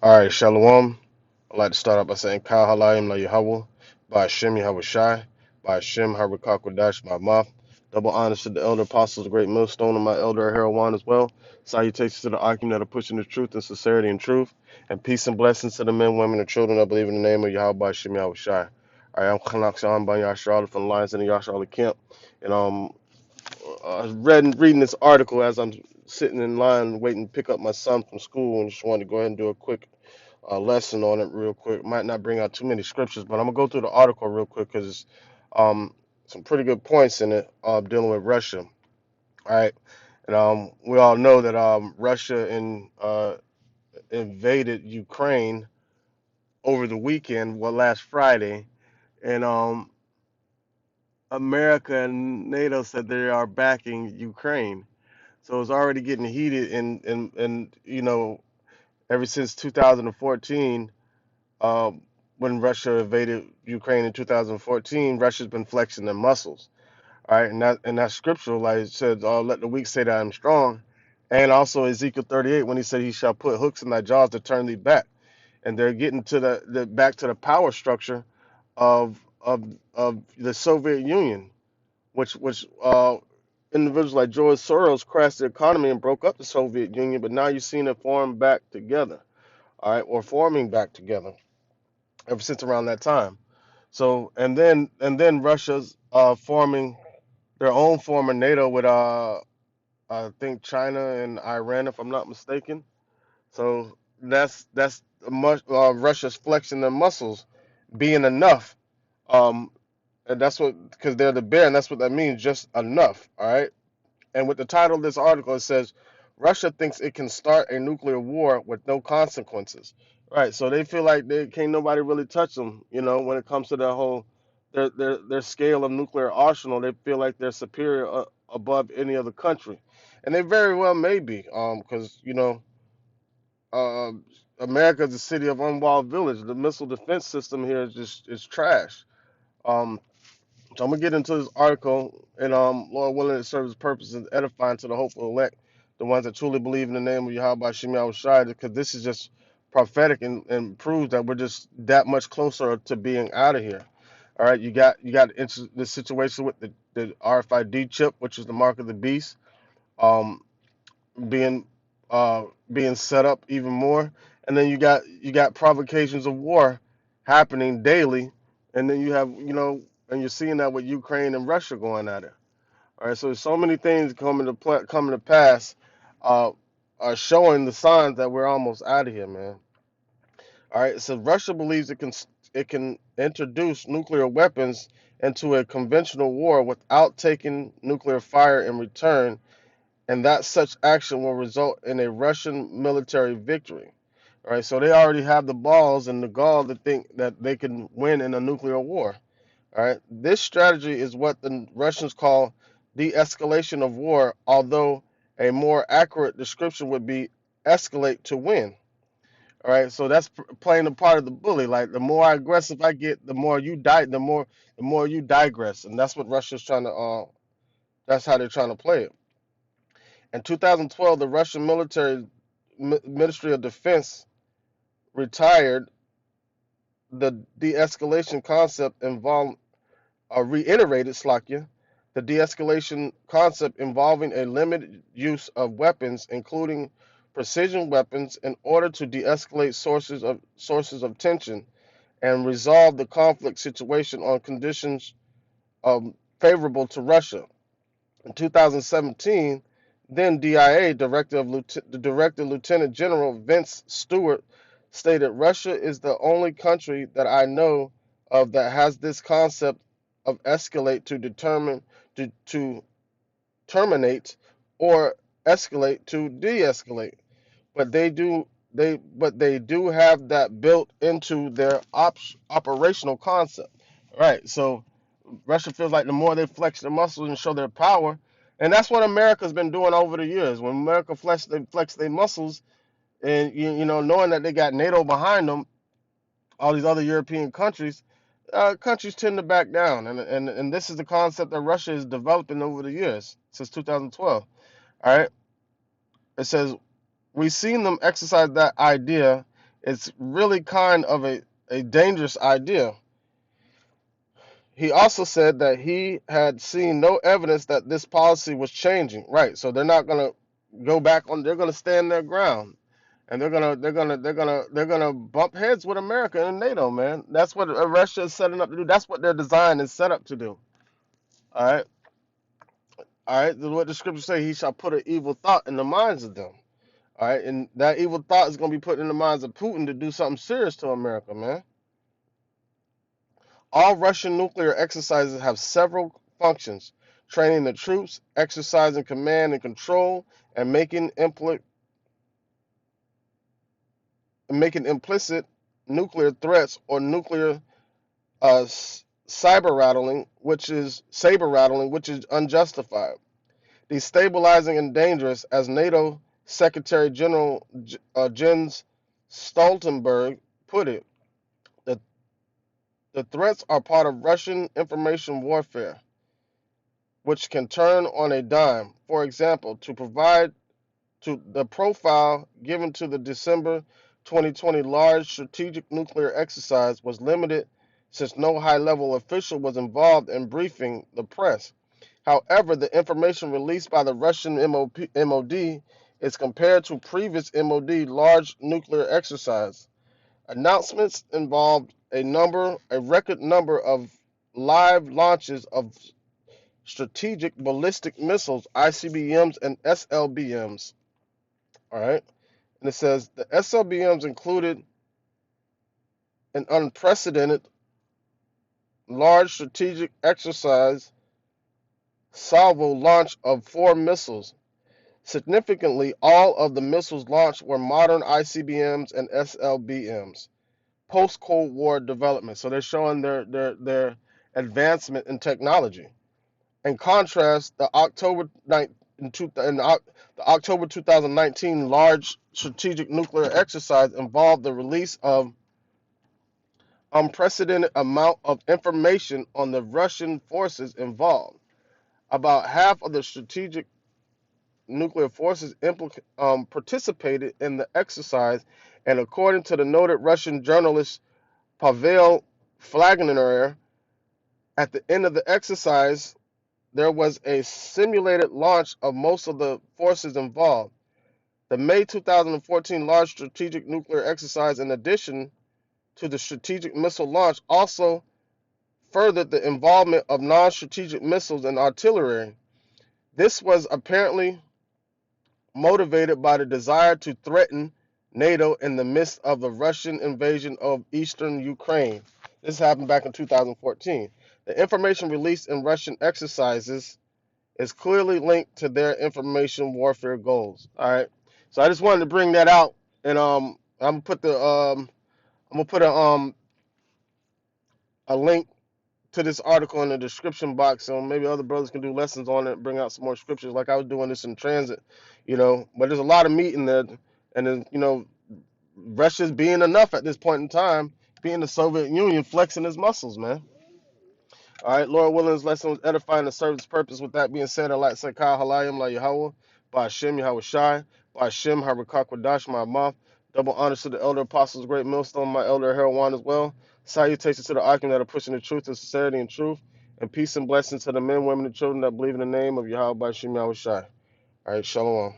All right, Shalom. I'd like to start out by saying, Kal Halayim La Yahweh, by Hashem Yahweh Shai, by Hashem Harakakwadash, my mouth. Double honors to the elder apostles, the great millstone, and my elder Herawan as well. Salutations to the Akim that are pushing the truth and sincerity and truth. And peace and blessings to the men, women, and children that believe in the name of Yahweh by Hashem Yahweh Shai. All right, I'm Khanak Shalom by Yashar from the Lions in the Yashar camp. And reading this article as I'm sitting in line waiting to pick up my son from school, and just wanted to go ahead and do a quick lesson on it real quick. Might not bring out too many scriptures, but I'm gonna go through the article real quick because it's um, some pretty good points in it dealing with Russia. All right, and we all know that Russia invaded Ukraine over the weekend, well, last Friday, and America and NATO said they are backing Ukraine. So it's already getting heated, and ever since 2014, um, when Russia invaded Ukraine in 2014, Russia's been flexing their muscles. All right, and that scriptural, like it says, let the weak say that I'm strong. And also Ezekiel 38, when he said he shall put hooks in thy jaws to turn thee back. And they're getting to the back to the power structure of the Soviet Union, which individuals like George Soros crashed the economy and broke up the Soviet Union, but now you're seeing it form back together, all right, or forming back together ever since around that time. So and then Russia's forming their own form of NATO with I think China and Iran, if I'm not mistaken. So that's much Russia's flexing their muscles, being enough. Um, and that's what, because they're the bear, and that's what that means, just enough. All right. And with the title of this article, it says Russia thinks it can start a nuclear war with no consequences. Right. So they feel like they can't nobody really touch them. When it comes to their whole their scale of nuclear arsenal, they feel like they're superior above any other country, and they very well may be. Because uh, America is a city of unwalled village. The missile defense system here is trash. Um, so I'm gonna get into this article, and Lord willing, it serves its purpose and edifying to the hopeful elect, the ones that truly believe in the name of Yahweh Shem Shai, because this is just prophetic and proves that we're just that much closer to being out of here. All right, you got the situation with the RFID chip, which is the mark of the beast, um, being being set up even more, and then you got provocations of war happening daily, and then you have and you're seeing that with Ukraine and Russia going at it. All right, so there's so many things coming to pass, uh, are showing the signs that we're almost out of here, man. All right, so Russia believes it can introduce nuclear weapons into a conventional war without taking nuclear fire in return, and that such action will result in a Russian military victory. All right, so they already have the balls and the gall to think that they can win in a nuclear war. All right, this strategy is what the Russians call de-escalation of war, although a more accurate description would be escalate to win. All right, so that's playing the part of the bully. Like the more aggressive I get, the more you die, the more you digress, and that's what Russia's trying to. That's how they're trying to play it. In 2012, the Russian Ministry of Defense retired the de-escalation concept involved reiterated Slakia, the de-escalation concept involving a limited use of weapons, including precision weapons, in order to de-escalate sources of tension and resolve the conflict situation on conditions favorable to Russia. In 2017, then DIA Director Lieutenant General Vince Stewart stated Russia is the only country that I know of that has this concept of escalate to determine to terminate or escalate to de-escalate. But they do have that built into their operational concept. Right. So Russia feels like the more they flex their muscles and show their power, and that's what America's been doing over the years. When America flex their muscles, and knowing that they got NATO behind them, all these other European countries, countries tend to back down, and this is the concept that Russia is developing over the years since 2012. All right, it says we've seen them exercise that idea It's really kind of a dangerous idea. He also said that he had seen no evidence that this policy was changing. Right, so they're not going to go back on. They're going to stand their ground, and they're gonna bump heads with America and NATO. Man, that's what Russia is setting up to do. That's what their design is set up to do. All right, all right. This is what the scriptures say. He shall put an evil thought in the minds of them. All right, and that evil thought is going to be put in the minds of Putin to do something serious to America, man. All Russian nuclear exercises have several functions: training the troops, exercising command and control, and making implicit nuclear threats or nuclear saber rattling, which is unjustified, destabilizing and dangerous, as NATO Secretary General Jens Stoltenberg put it. The, the threats are part of Russian information warfare, which can turn on a dime. For example, to provide to the profile given to the December 2020 large strategic nuclear exercise was limited since no high-level official was involved in briefing the press. However, the information released by the Russian MOD is compared to previous MOD large nuclear exercise. Announcements involved a record number of live launches of strategic ballistic missiles, ICBMs and SLBMs. All right. And it says the SLBMs included an unprecedented large strategic exercise salvo launch of 4 missiles. Significantly, all of the missiles launched were modern ICBMs and SLBMs, post-Cold War development. So they're showing their advancement in technology. In contrast, the October 2019 large strategic nuclear exercise involved the release of unprecedented amount of information on the Russian forces involved. About half of the strategic nuclear forces participated in the exercise, and according to the noted Russian journalist Pavel Flagner, at the end of the exercise, there was a simulated launch of most of the forces involved. The May 2014 large strategic nuclear exercise, in addition to the strategic missile launch, also furthered the involvement of non-strategic missiles and artillery. This was apparently motivated by the desire to threaten NATO in the midst of the Russian invasion of eastern Ukraine. This happened back in 2014. The information released in Russian exercises is clearly linked to their information warfare goals. All right. So I just wanted to bring that out, and I'm gonna put a link to this article in the description box, so maybe other brothers can do lessons on it, bring out some more scriptures, like I was doing this in transit, But there's a lot of meat in there, and then Russia's being enough at this point in time, being the Soviet Union flexing his muscles, man. All right, Lord willing, this lesson was edifying the service purpose. With that being said, I'd like to say, Kyle Halayim La Yahweh, by Hashem Yahweh Shai, by Hashem Harakak my mouth. Double honors to the elder apostles, great millstone, my elder Herwan as well. Salutations to the Akim that are pushing the truth and sincerity and truth. And peace and blessings to the men, women, and children that believe in the name of Yahweh by Hashem Yahweh Shai. All right, shalom.